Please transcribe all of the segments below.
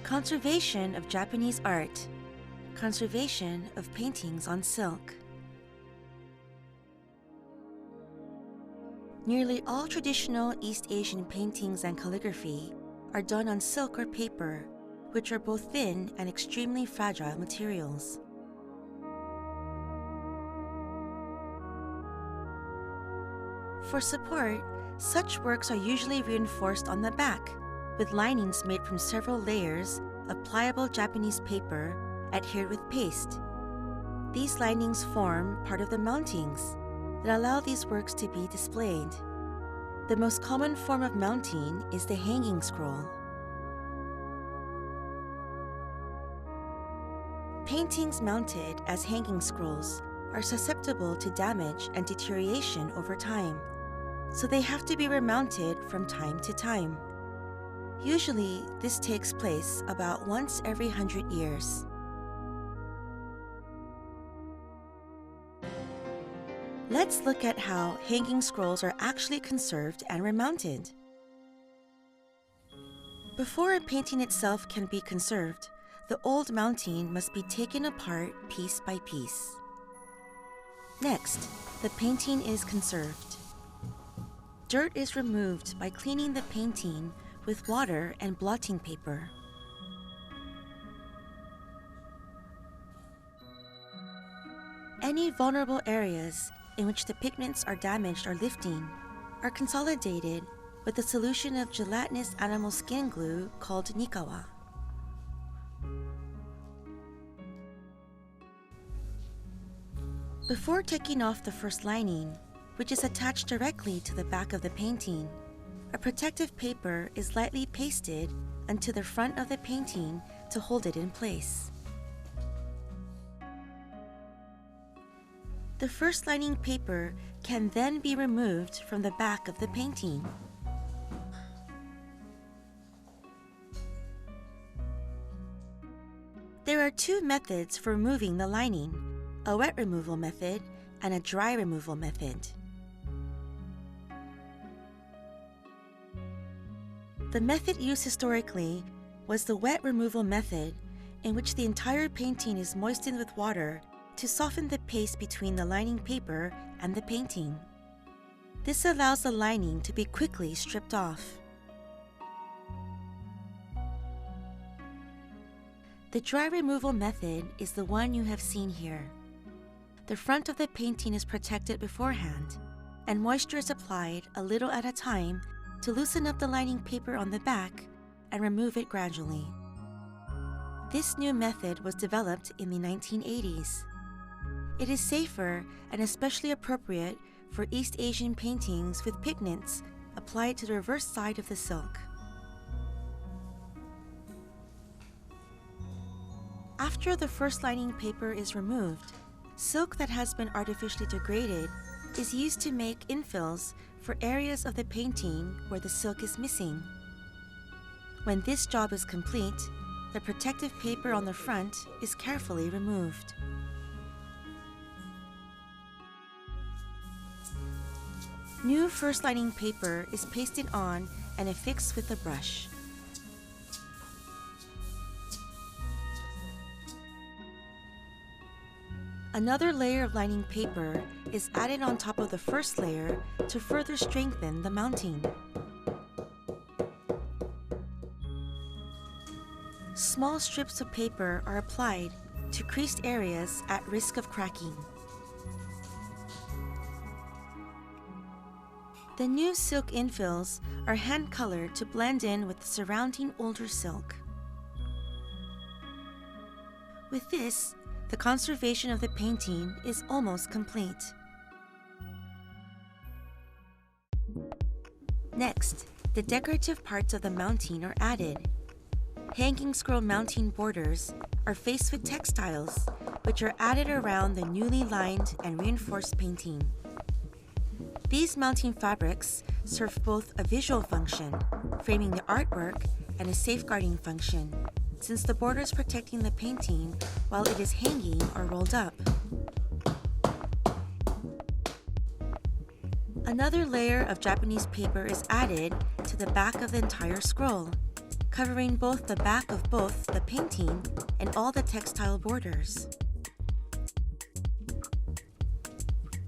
conservation of Japanese art. Conservation of paintings on silk. Nearly all traditional East Asian paintings and calligraphy are done on silk or paper, which are both thin and extremely fragile materials. For support, such works are usually reinforced on the back, with linings made from several layers of pliable Japanese paper adhered with paste. These linings form part of the mountings that allow these works to be displayed. The most common form of mounting is the hanging scroll. Paintings mounted as hanging scrolls are susceptible to damage and deterioration over time, so they have to be remounted from time to time. Usually, this takes place about once every 100 years. Let's look at how hanging scrolls are actually conserved and remounted. Before a painting itself can be conserved, the old mounting must be taken apart piece by piece. Next, the painting is conserved. Dirt is removed by cleaning the painting with water and blotting paper. Any vulnerable areas in which the pigments are damaged or lifting are consolidated with a solution of gelatinous animal skin glue called nikawa. Before taking off the first lining, which is attached directly to the back of the painting, a protective paper is lightly pasted onto the front of the painting to hold it in place. The first lining paper can then be removed from the back of the painting. There are two methods for removing the lining, a wet removal method and a dry removal method. The method used historically was the wet removal method, in which the entire painting is moistened with water to soften the paste between the lining paper and the painting. This allows the lining to be quickly stripped off. The dry removal method is the one you have seen here. The front of the painting is protected beforehand, and moisture is applied a little at a time to loosen up the lining paper on the back and remove it gradually. This new method was developed in the 1980s. It is safer and especially appropriate for East Asian paintings with pigments applied to the reverse side of the silk. After the first lining paper is removed, silk that has been artificially degraded is used to make infills for areas of the painting where the silk is missing. When this job is complete, the protective paper on the front is carefully removed. New first lining paper is pasted on and affixed with a brush. Another layer of lining paper is added on top of the first layer to further strengthen the mounting. Small strips of paper are applied to creased areas at risk of cracking. The new silk infills are hand-colored to blend in with the surrounding older silk. With this, the conservation of the painting is almost complete. Next, the decorative parts of the mounting are added. Hanging scroll mounting borders are faced with textiles, which are added around the newly lined and reinforced painting. These mounting fabrics serve both a visual function, framing the artwork, and a safeguarding function, since the border is protecting the painting while it is hanging or rolled up. Another layer of Japanese paper is added to the back of the entire scroll, covering both the back of both the painting and all the textile borders.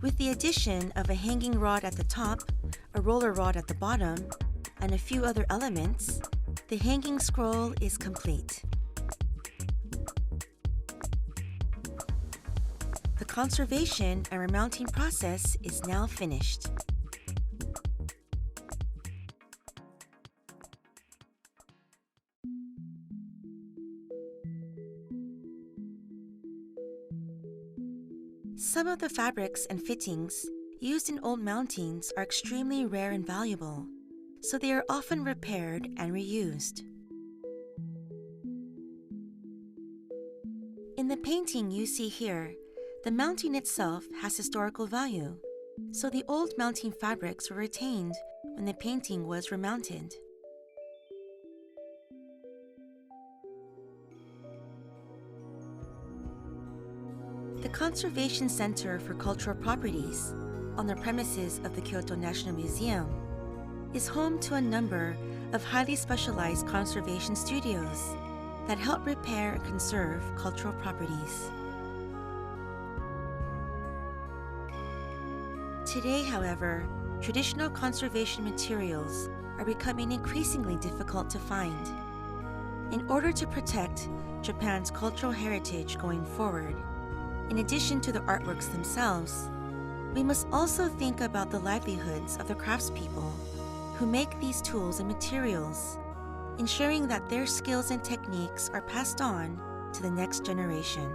With the addition of a hanging rod at the top, a roller rod at the bottom, and a few other elements, the hanging scroll is complete. The conservation and remounting process is now finished. Some of the fabrics and fittings used in old mountings are extremely rare and valuable, so they are often repaired and reused. In the painting you see here, the mounting itself has historical value, so the old mounting fabrics were retained when the painting was remounted. The Conservation Center for Cultural Properties, on the premises of the Kyoto National Museum, is home to a number of highly specialized conservation studios that help repair and conserve cultural properties. Today, however, traditional conservation materials are becoming increasingly difficult to find. In order to protect Japan's cultural heritage going forward, in addition to the artworks themselves, we must also think about the livelihoods of the craftspeople who make these tools and materials, ensuring that their skills and techniques are passed on to the next generation.